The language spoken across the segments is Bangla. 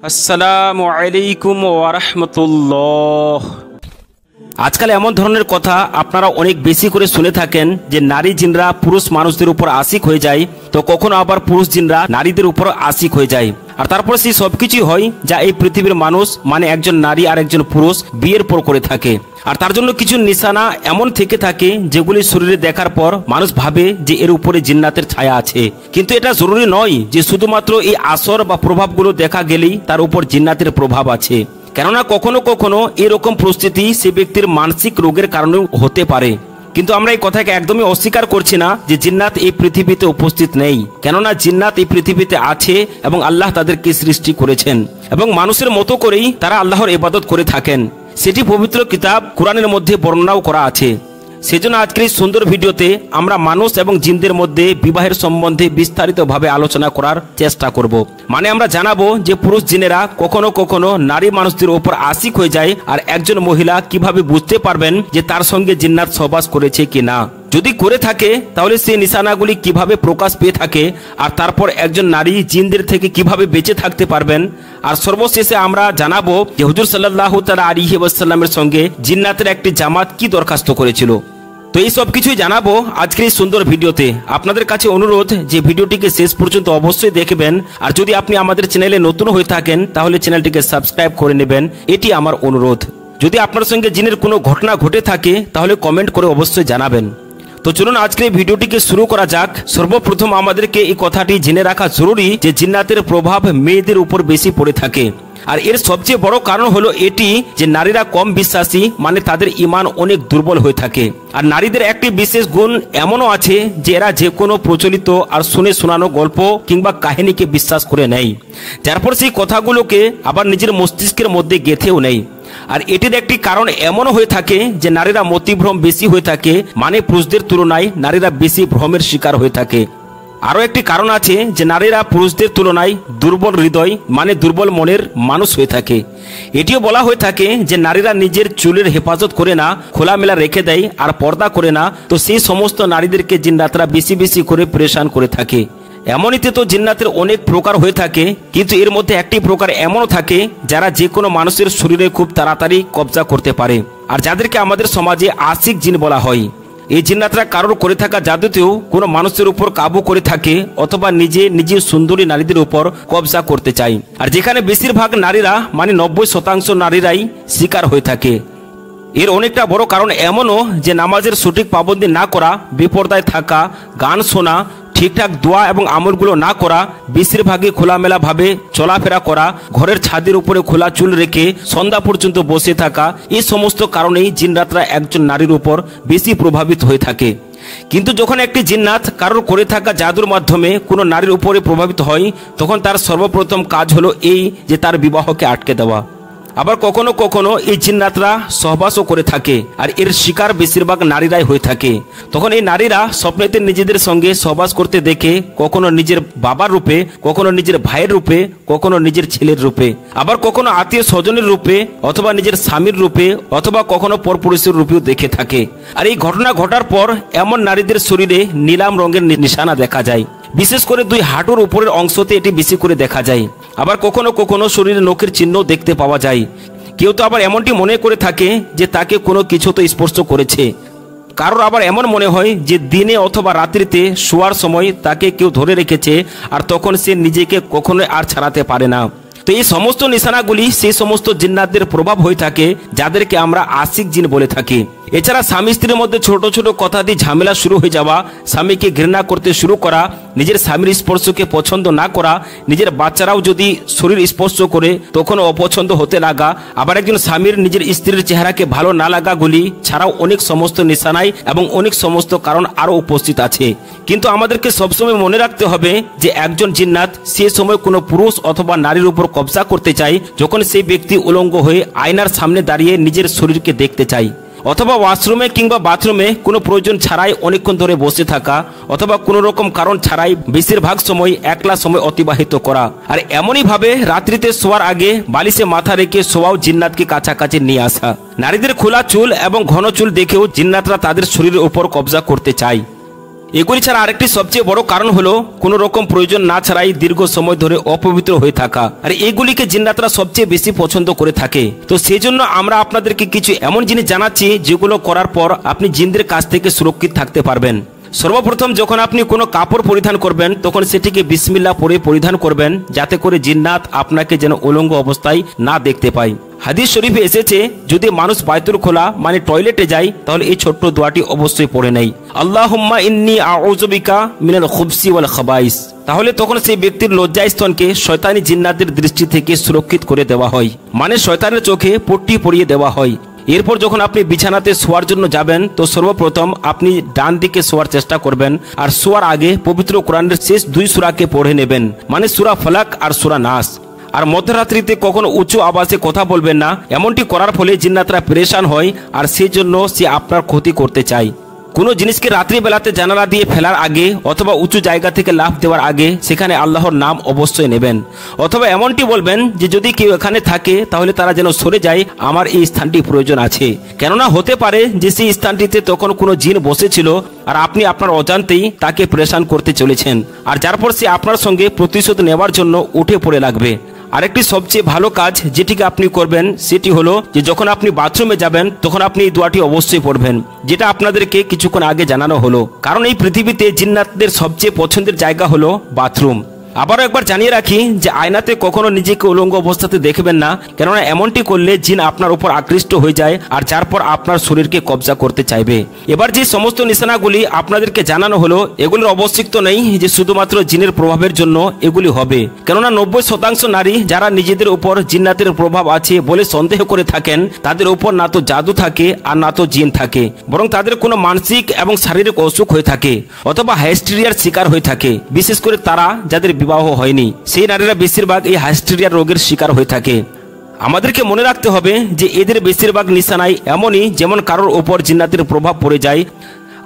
আসসালামু আলাইকুম ওয়া রাহমাতুল্লাহ। আজকাল এমন ধরনের কথা আপনারা অনেক বেশি করে শুনে থাকেন যে নারী জিনরা পুরুষ মানুষদের উপর আশিক হয়ে যায়, তো কখনো আবার পুরুষ জিনরা নারীদের উপর আশিক হয়ে যায়। আর তারপর সেই সবকিছুই হয় যা এই পৃথিবীর মানুষ মানে একজন নারী আর একজন পুরুষ বিয়ের পর করে থাকে। আর তার জন্য কিছু নিশানা এমন থেকে থাকে যেগুলি শরীরে দেখার পর মানুষ ভাবে যে এর উপরে জিন্নাতের ছায়া আছে, কিন্তু এটা জরুরি নয় যে শুধুমাত্র এই আসর বা প্রভাবগুলো দেখা গেলেই তার উপর জিন্নাতের প্রভাব আছে। কেননা কখনো কখনো এরকম পরিস্থিতি সে ব্যক্তির মানসিক রোগের কারণেও হতে পারে। কিন্তু আমরা এই কথাকে একদমই অস্বীকার করছি না যে জিন্নাত এই পৃথিবীতে উপস্থিত নেই, কেননা জিন্নাত এই পৃথিবীতে আছে এবং আল্লাহ তাদেরকে সৃষ্টি করেছেন এবং মানুষের মতো করেই তারা আল্লাহর ইবাদত করে থাকেন। সেটি পবিত্র কিতাব কোরআনের মধ্যে বর্ণনাও করা আছে। সেজন্য আজকের এই সুন্দর ভিডিওতে আমরা মানুষ এবং জিনদের মধ্যে বিবাহের সম্বন্ধে বিস্তারিতভাবে আলোচনা করার চেষ্টা করব। মানে আমরা জানাবো যে পুরুষ জিনেরা কখনো কখনো নারী মানুষদের উপর আশিক হয়ে যায়, আর একজন মহিলা কিভাবে বুঝতে পারবেন যে তার সঙ্গে জিন্নাত সহবাস করেছে কিনা। যদি করে থাকে তাহলে সেই নিশানাগুলি কিভাবে প্রকাশ পেয়ে থাকে, আর তারপর একজন নারী জিনদের থেকে কিভাবে বেঁচে থাকতে পারবেন। আর সর্বশেষে আমরা জানাবো যে হুজুর সাল্লাল্লাহু তাআলা আলাইহি ওয়াসাল্লামের সঙ্গে জিন্নাতের একটি জামাত কি দরখাস্ত করেছিল। তো এই সব কিছুই জানাবো আজকের এই সুন্দর ভিডিওতে। আপনাদের কাছে অনুরোধ যে ভিডিওটিকে শেষ পর্যন্ত অবশ্যই দেখবেন, আর যদি আপনি আমাদের চ্যানেলে নতুন হয়ে থাকেন তাহলে চ্যানেলটিকে সাবস্ক্রাইব করে নেবেন, এটি আমার অনুরোধ। যদি আপনার সঙ্গে জিনের কোনো ঘটনা ঘটে থাকে তাহলে কমেন্ট করে অবশ্যই জানাবেন। তো চলুন আজকের এই ভিডিওটিকে শুরু করা যাক। সর্বপ্রথম আমাদেরকে এই কথাটি জেনে রাখা জরুরি যে জিন্নাতের প্রভাব মেয়েদের উপর বেশি পড়ে থাকে। আর এর সবচেয়ে বড় কারণ হলো এটি যে নারীরা কম বিশ্বাসী, মানে তাদের ঈমান অনেক দুর্বল হয়ে থাকে। আর নারীদের একটি বিশেষ গুণ এমনও আছে যে এরা যে কোনো প্রচলিত আর শুনে শোনানো গল্প কিংবা কাহিনীকে বিশ্বাস করে নেয়, যার পর সেই কথাগুলোকে আবার নিজের মস্তিষ্কের মধ্যে গেঁথেও নেয়। আর এটির একটি কারণ এমনও হয়ে থাকে যে নারীরা মতিভ্রম বেশি হয়ে থাকে, মানে পুরুষদের তুলনায় নারীরা বেশি ভ্রমের শিকার হয়ে থাকে। আরও একটি কারণ আছে যে নারীরা পুরুষদের তুলনায় দুর্বল হৃদয়, মানে দুর্বল মনের মানুষ হয়ে থাকে। এটিও বলা হয়ে থাকে যে নারীরা নিজের চুলের হেফাজত করে না, খোলামেলা রেখে দেয় আর পর্দা করে না, তো সেই সমস্ত নারীদেরকে জিন্নাতরা বেশি বেশি করে পরেশান করে থাকে। এমনিতে তো জিন্নাতের অনেক প্রকার হয়ে থাকে, কিন্তু এর মধ্যে একটি প্রকার এমনও থাকে যারা যে কোনো মানুষের শরীরে খুব তাড়াতাড়ি কবজা করতে পারে, আর যাদেরকে আমাদের সমাজে আশিক জিন বলা হয়। এই জিন্নাতরা কারোর করে থাকা জাদুতেও কোনো মানুষের উপর কাবু করে থাকে অথবা নিজে সুন্দরী নারীদের উপর কবজা করতে চায়। আর যেখানে বেশিরভাগ নারীরা মানে 90% নারীরাই শিকার হয়ে থাকে। এর অনেকটা বড় কারণ এমনও যে নামাজের সঠিক পাবন্দি না করা, বেপরদায় থাকা, গান শোনা, ঠিকঠাক দোয়া এবং আমলগুলো না করা, বেশিরভাগই খোলামেলা ভাবে চলাফেরা করা, ঘরের ছাদের উপরে খোলা চুল রেখে সন্ধ্যা পর্যন্ত বসে থাকা, এই সমস্ত কারণেই জিন্নাতরা একজন নারীর উপর বেশি প্রভাবিত হয়ে থাকে। কিন্তু যখন একটি জিন্নাত কারোর করে থাকা জাদুর মাধ্যমে কোনো নারীর উপরে প্রভাবিত হয়, তখন তার সর্বপ্রথম কাজ হলো এই যে তার বিবাহকে আটকে দেওয়া। আবার কখনো কখনো এই জিন্নাতরা সহবাসও করে থাকে, আর এর শিকার বেশিরভাগ নারীরাই হয়ে থাকে। তখন এই নারীরা স্বপ্নেতে নিজেদের সঙ্গে সহবাস করতে দেখে, কখনো নিজের বাবার রূপে, কখনো নিজের ভাইয়ের রূপে, কখনো নিজের ছেলের রূপে, আবার কখনো আত্মীয় স্বজনের রূপে, অথবা নিজের স্বামীর রূপে, অথবা কখনো পরপুরুষের রূপেও দেখে থাকে। আর এই ঘটনা ঘটার পর এমন নারীদের শরীরে নীলাম রঙের নিশানা দেখা যায়, বিশেষ করে দুই হাঁটুর উপরের অংশতে এটি বেশি করে দেখা যায়। আবার কখনো কখনো শরীরে নখের চিহ্ন দেখতে পাওয়া যায়। কেউ তো আবার এমনটি মনে করে থাকে যে তাকে কোনো কিছু তো স্পর্শ করেছে। কারোর আবার এমন মনে হয় যে দিনে অথবা রাত্রিতে শোয়ার সময় তাকে কেউ ধরে রেখেছে, আর তখন সে নিজেকে কখনোই আর ছাড়াতে পারে না। তো এই সমস্ত নিশানাগুলি সেই সমস্ত জিন্নাতদের প্রভাব হয়ে থাকে যাদেরকে আমরা আশিক জিন বলে থাকি। এছাড়া স্বামী স্ত্রীর মধ্যে ছোট ছোট কথা দিয়ে ঝামেলা শুরু হয়ে যাওয়া, স্বামীকে ঘৃণা করতে শুরু করা, নিজের স্বামীর স্পর্শকে পছন্দ না করা, নিজের বাচ্চারাও যদি শরীর স্পর্শ করে তখন অপছন্দ হতে লাগা, আবার একজন স্বামীর নিজের স্ত্রীর চেহারাকে ভালো না লাগাগুলি ছাড়াও অনেক সমস্ত নিশানায় এবং অনেক সমস্ত কারণ আরও উপস্থিত আছে। কিন্তু আমাদেরকে সবসময় মনে রাখতে হবে যে একজন জিন্নাত সে সময় কোনো পুরুষ অথবা নারীর উপর কবজা করতে চায় যখন সেই ব্যক্তি উলঙ্গ হয়ে আয়নার সামনে দাঁড়িয়ে নিজের শরীরকে দেখতে চায়, অথবা ওয়াশরুমে কিংবা বাথরুমে কোনো প্রয়োজন ছাড়াই অনেকক্ষণ ধরে বসে থাকা, অথবা কোনো রকম কারণ ছাড়াই বেশিরভাগ সময় একলা সময় অতিবাহিত করা। আর এমনই ভাবে রাত্রিতে শোয়ার আগে বালিশে মাথা রেখে শোয়াও জিন্নাতকে কাছাকাছি নিয়ে আসা। নারীদের খোলা চুল এবং ঘন চুল দেখেও জিন্নাতরা তাদের শরীরের উপর কবজা করতে চায়। এগুলি ছাড়া আরেকটি সবচেয়ে বড় কারণ হলো কোনো রকম প্রয়োজন না ছাড়াই দীর্ঘ সময় ধরে অপবিত্র হয়ে থাকা, আর এগুলিকে জিন্নাতরা সবচেয়ে বেশি পছন্দ করে থাকে। তো সেই জন্য আমরা আপনাদেরকে কিছু এমন জিনিস জানাচ্ছি যেগুলো করার পর আপনি জিনদের কাছ থেকে সুরক্ষিত থাকতে পারবেন। সর্বপ্রথম যখন আপনি কোনো কাপড় পরিধান করবেন তখন সেটিকে বিসমিল্লাহ পরে পরিধান করবেন, যাতে করে জিন্নাত আপনাকে যেন উলঙ্গ অবস্থায় না দেখতে পায়। হাদিস শরীফে এসেছে, যদি মানুষ বায়তুল খোলা মানে টয়লেটে যায় তাহলে এই ছোট্ট দোয়াটি অবশ্যই পড়ে নেয়, আল্লাহুম্মা ইন্নী আউযু বিকা মিনাল খুবসি ওয়াল খাবাইস। তাহলে তখন সেই ব্যক্তির লজ্জাস্থানকে শয়তানি জিন্নাতের দৃষ্টি থেকে সুরক্ষিত করে দেওয়া হয়, মানে শয়তানের চোখে পট্টি পরিয়ে দেওয়া হয়। এরপর যখন আপনি বিছানাতে শোয়ার জন্য যাবেন তো সর্বপ্রথম আপনি ডান দিকে শোয়ার চেষ্টা করবেন, আর শোয়ার আগে পবিত্র কোরআনের শেষ 2 সূরাকে পড়ে নেবেন, মানে সূরা ফালাক আর সূরা নাস। আর মধ্যরাত্রিতে কখনো উঁচু আওয়াজে কথা বলবেন না, এমনটি করার ফলে জিন্নাতরা পেরেশান হয় আর সেই জন্য সে আপনার ক্ষতি করতে চায়। কোনো জিনিসকে রাত্রিবেলাতে জানালা দিয়ে ফেলার আগে অথবা উঁচু জায়গা থেকে লাফ দেওয়ার আগে সেখানে আল্লাহর নাম অবশ্যই নেবেন, অথবা এমনটি বলবেন যে যদি কেউ এখানে থাকে তাহলে তারা যেন সরে যায়, আমার এই স্থানটি প্রয়োজন আছে। কেননা হতে পারে যে সেই স্থানটিতে তখন কোনো জিন বসেছিল আর আপনি আপনার অজান্তেই তাকে পেরেশান করতে চলেছেন, আর যার পর সে আপনার সঙ্গে প্রতিশোধ নেওয়ার জন্য উঠে পড়ে লাগবে। আরেকটি সবচেয়ে ভালো কাজ যেটিকে আপনি করবেন সেটি হলো যে যখন আপনি বাথরুমে যাবেন তখন আপনি এই দোয়াটি অবশ্যই পড়বেন, যেটা আপনাদেরকে কিছুক্ষণ আগে জানানো হলো। কারণ এই পৃথিবীতে জিন্নাতদের সবচেয়ে পছন্দের জায়গা হলো বাথরুম। আবারও একবার জানিয়ে রাখি যে আয়নাতে কখনো নিজেকে উলঙ্গ অবস্থাতে দেখবেন না, কেননা এমনটি করলে জিন আপনার উপর আকৃষ্ট হয়ে যায় আর যার পর আপনার শরীরকে কবজা করতে চাইবে। এবার যে সমস্ত নিশানাগুলি আপনাদেরকে জানানো হলো এগুলির অবশিষ্ট নেই যে শুধুমাত্র জিনের প্রভাবের জন্য এগুলি হবে, কেননা 90% নারী যারা নিজেদের উপর জিন্নাতের প্রভাব আছে বলে সন্দেহ করে থাকেন তাদের উপর না তো জাদু থাকে আর না তো জিন থাকে, বরং তাদের কোনো মানসিক এবং শারীরিক অসুখ হয়ে থাকে অথবা হাইস্টেরিয়ার শিকার হয়ে থাকে। বিশেষ করে তারা যাদের বিবাহ হয়নি সেই নারীরা বেশিরভাগ এই হাইস্টেরিয়া রোগের শিকার হয়ে থাকে। আমাদেরকে মনে রাখতে হবে যে এদের বেশিরভাগ নিশানাই এমনই যেমন কারোর ওপর জিন্নাতের প্রভাব পড়ে যায়।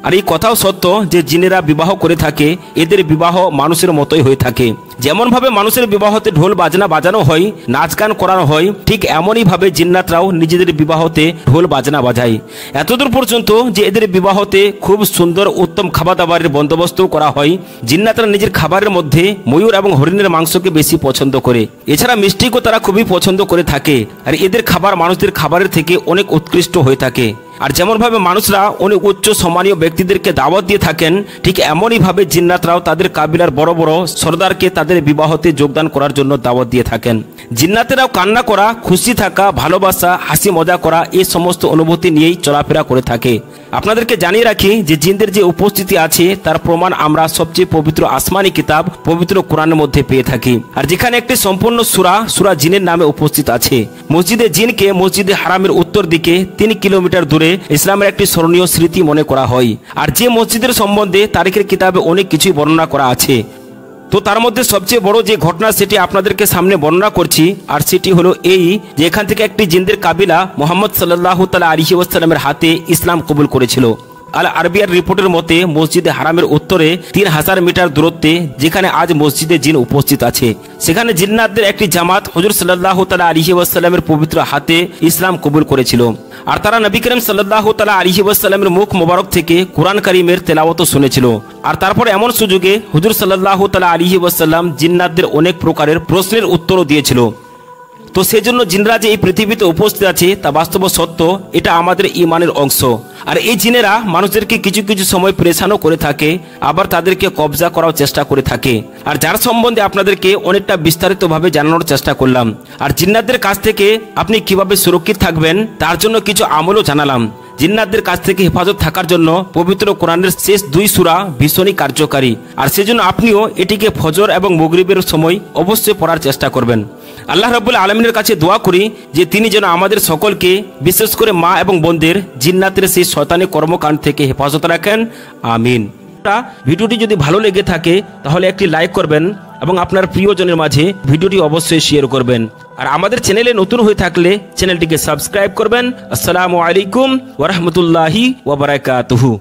আর এই কথাও সত্য যে জিনেরা বিবাহ করে থাকে এদের বিবাহ মানুষের মতোই হয়ে থাকে। যেমন ভাবে মানুষের বিবাহতে ঢোল বাজনা বাজানো হয়, নাচ গান করানো হয়, ঠিক এমনই ভাবে জিন্নাতরাও নিজেদের বিবাহতে ঢোল বাজনা বাজায়। এতদূর পর্যন্ত যে এদের বিবাহতে খুব সুন্দর উত্তম খাবার দাবারের বন্দোবস্তও করা হয়। জিন্নাতরা নিজের খাবারের মধ্যে ময়ূর এবং হরিণের মাংসকে বেশি পছন্দ করে, এছাড়া মিষ্টিকেও তারা খুবই পছন্দ করে থাকে। আর এদের খাবার মানুষদের খাবারের থেকে অনেক উৎকৃষ্ট হয়ে থাকে। আর যেমনভাবে মানুষরা অনেক উচ্চ সম্মানীয় ব্যক্তিদেরকে দাওয়াত দিয়ে থাকেন, ঠিক এমনই ভাবে জিন্নাতরাও তাদের কাবিলার বড় বড় সর্দারকে তাদের বিবাহতে যোগদান করার জন্য দাওয়াত দিয়ে থাকেন। জিন্নাতেরাও কান্না করা, খুশি থাকা, ভালোবাসা, হাসি মজা করা এই সমস্ত অনুভূতি নিয়েই চলাফেরা করে থাকে। আপনাদেরকে জানিয়ে রাখি যে জিনদের যে উপস্থিতি আছে তার প্রমাণ আমরা সবচেয়ে পবিত্র আসমানি কিতাব পবিত্র কোরআনের মধ্যে পেয়ে থাকি। আর যেখানে একটি সম্পূর্ণ সূরা জিনের নামে উপস্থিত আছে। মসজিদে জিনকে মসজিদে হারামের উত্তর দিকে 3 কিলোমিটার দূরে ইসলামের একটি স্মরণীয় স্মৃতি মনে করা হয়। আর যে মসজিদের সম্বন্ধে তারিখের কিতাবে অনেক কিছুই বর্ণনা করা আছে। তো তার মধ্যে সবচেয়ে বড় যে ঘটনা সেটি আপনাদেরকে সামনে বর্ণনা করছি, আর সেটি হলো এই যে এখান থেকে একটি জিনদের কাবিলা মুহাম্মদ সাল্লাল্লাহু তাআলা আলাইহি ওয়াসাল্লামের হাতে ইসলাম কবুল করেছিল। আল আরবিয়ার রিপোর্টের মতে মসজিদে হারামের উত্তরে 3000 মিটার দূরত্বে যেখানে আজ মসজিদে জিন উপস্থিত আছে, সেখানে জিন্নাতদের একটি জামাত হুজুর সাল্লাল্লাহু তাআলা আলাইহি ওয়াসাল্লামের পবিত্র হাতে ইসলাম কবুল করেছিল। আর তারা নবী করিম সাল্লাল্লাহু তাআলা আলাইহি ওয়াসাল্লামের মুখ মোবারক থেকে কুরআন কারীমের তেলাওয়াত শুনেছিল। আর তারপর এমন সুযোগে হুজুর সাল্লাল্লাহু তাআলা আলাইহি ওয়াসাল্লাম জিন্নাতদের অনেক প্রকারের প্রশ্নের উত্তরও দিয়েছিল। তো সেজন্য জিনরা যে এই পৃথিবীতে উপস্থিত আছে তা বাস্তব সত্য, এটা আমাদের ঈমানের অংশ। আর এই জিনেরা মানুষদেরকে কিছু কিছু সময় পরেশানও করে থাকে, আবার তাদেরকে কবজা করার চেষ্টা করে থাকে। আর যার সম্বন্ধে আপনাদেরকে অনেকটা বিস্তারিতভাবে জানানোর চেষ্টা করলাম। আর জিন্নাতদের কাছ থেকে আপনি কিভাবে সুরক্ষিত থাকবেন তার জন্য কিছু আমলও জানালাম। জিন্নাতদের কাছ থেকে হেফাজত থাকার জন্য পবিত্র কোরআনের শেষ 2 সূরা ভীষণই কার্যকারী। আর সেজন্য আপনিও এটিকে ফজর এবং মাগরিবের সময় অবশ্যই পড়ার চেষ্টা করবেন। আল্লাহ রাব্বুল আলামিনের কাছে দোয়া করি যে তিনি যেন আমাদের সকলকে, বিশেষ করে মা এবং বোনদের জিন্নাতের সেই শয়তানি কর্মকাণ্ড থেকে হেফাজত রাখেন, আমিন। ভিডিওটি যদি ভালো লেগে থাকে তাহলে একটি লাইক করবেন এবং আপনার প্রিয়জনের মাঝে ভিডিওটি অবশ্যই শেয়ার করবেন। আর আমাদের চ্যানেলে নতুন হয়ে থাকলে চ্যানেলটিকে সাবস্ক্রাইব করবেন। আসসালামু আলাইকুম ওয়া রাহমাতুল্লাহি ওয়া বারাকাতুহু।